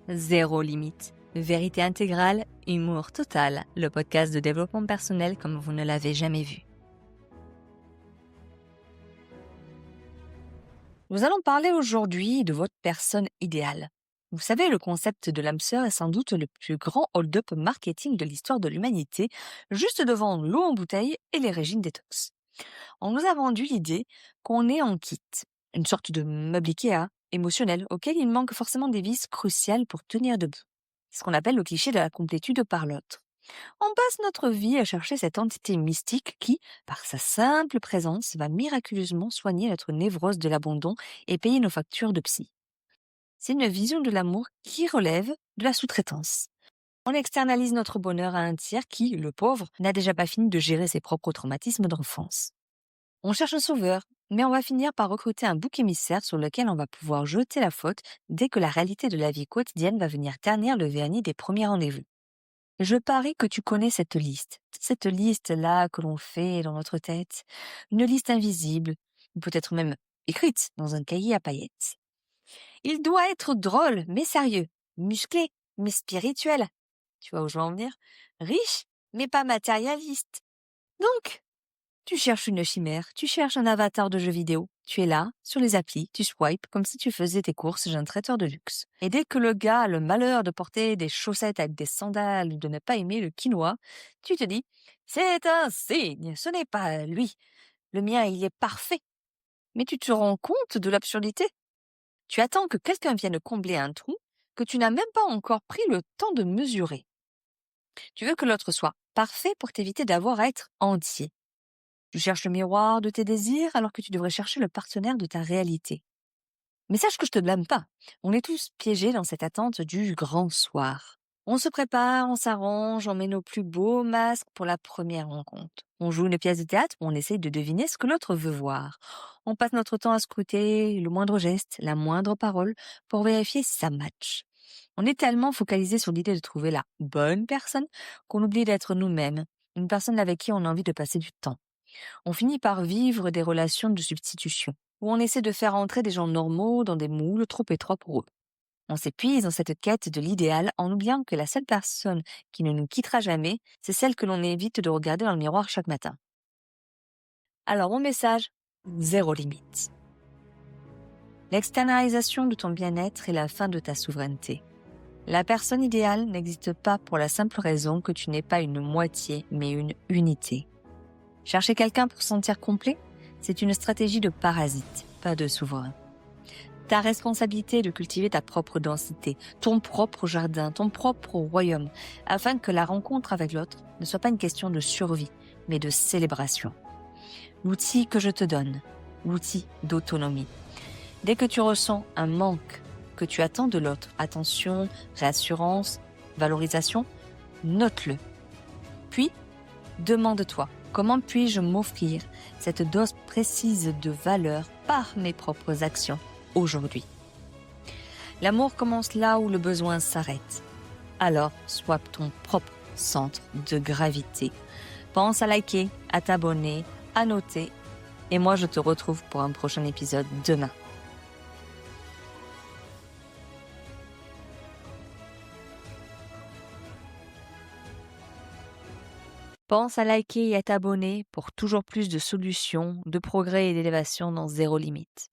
Zéro limite. Vérité intégrale, humour total. Le podcast de développement personnel comme vous ne l'avez jamais vu. Nous allons parler aujourd'hui de votre personne idéale. Vous savez, le concept de l'âme sœur est sans doute le plus grand hold-up marketing de l'histoire de l'humanité, juste devant l'eau en bouteille et les régimes détox. On nous a vendu l'idée qu'on est en kit, une sorte de meuble Ikea émotionnel auquel il manque forcément des vis cruciales pour tenir debout. C'est ce qu'on appelle le cliché de la complétude par l'autre. On passe notre vie à chercher cette entité mystique qui, par sa simple présence, va miraculeusement soigner notre névrose de l'abandon et payer nos factures de psy. C'est une vision de l'amour qui relève de la sous-traitance. On externalise notre bonheur à un tiers qui, le pauvre, n'a déjà pas fini de gérer ses propres traumatismes d'enfance. On cherche un sauveur, mais on va finir par recruter un bouc émissaire sur lequel on va pouvoir jeter la faute dès que la réalité de la vie quotidienne va venir ternir le vernis des premiers rendez-vous. Je parie que tu connais cette liste-là que l'on fait dans notre tête, une liste invisible, ou peut-être même écrite dans un cahier à paillettes. Il doit être drôle, mais sérieux, musclé, mais spirituel. Tu vois où je veux en venir? Riche, mais pas matérialiste. Donc, tu cherches une chimère, tu cherches un avatar de jeu vidéo. Tu es là, sur les applis, tu swipes comme si tu faisais tes courses chez un traiteur de luxe. Et dès que le gars a le malheur de porter des chaussettes avec des sandales ou de ne pas aimer le quinoa, tu te dis « C'est un signe, ce n'est pas lui. Le mien, il est parfait. » Mais tu te rends compte de l'absurdité. Tu attends que quelqu'un vienne combler un trou que tu n'as même pas encore pris le temps de mesurer. Tu veux que l'autre soit parfait pour t'éviter d'avoir à être entier. Tu cherches le miroir de tes désirs alors que tu devrais chercher le partenaire de ta réalité. Mais sache que je te blâme pas. On est tous piégés dans cette attente du grand soir. On se prépare, on s'arrange, on met nos plus beaux masques pour la première rencontre. On joue une pièce de théâtre où on essaye de deviner ce que l'autre veut voir. On passe notre temps à scruter le moindre geste, la moindre parole pour vérifier si ça match. On est tellement focalisé sur l'idée de trouver la bonne personne qu'on oublie d'être nous-mêmes, une personne avec qui on a envie de passer du temps. On finit par vivre des relations de substitution, où on essaie de faire entrer des gens normaux dans des moules trop étroits pour eux. On s'épuise dans cette quête de l'idéal en oubliant que la seule personne qui ne nous quittera jamais, c'est celle que l'on évite de regarder dans le miroir chaque matin. Alors mon message, zéro limite. L'externalisation de ton bien-être est la fin de ta souveraineté. La personne idéale n'existe pas pour la simple raison que tu n'es pas une moitié, mais une unité. Chercher quelqu'un pour se sentir complet, c'est une stratégie de parasite, pas de souverain. Ta responsabilité est de cultiver ta propre densité, ton propre jardin, ton propre royaume, afin que la rencontre avec l'autre ne soit pas une question de survie, mais de célébration. L'outil que je te donne, l'outil d'autonomie. Dès que tu ressens un manque, que tu attends de l'autre, attention, réassurance, valorisation, note-le. Puis, demande-toi, comment puis-je m'offrir cette dose précise de valeur par mes propres actions aujourd'hui? L'amour commence là où le besoin s'arrête. Alors, sois ton propre centre de gravité. Pense à liker, à t'abonner, à noter. Et moi, je te retrouve pour un prochain épisode demain. Pense à liker et à t'abonner pour toujours plus de solutions, de progrès et d'élévation dans zéro limite.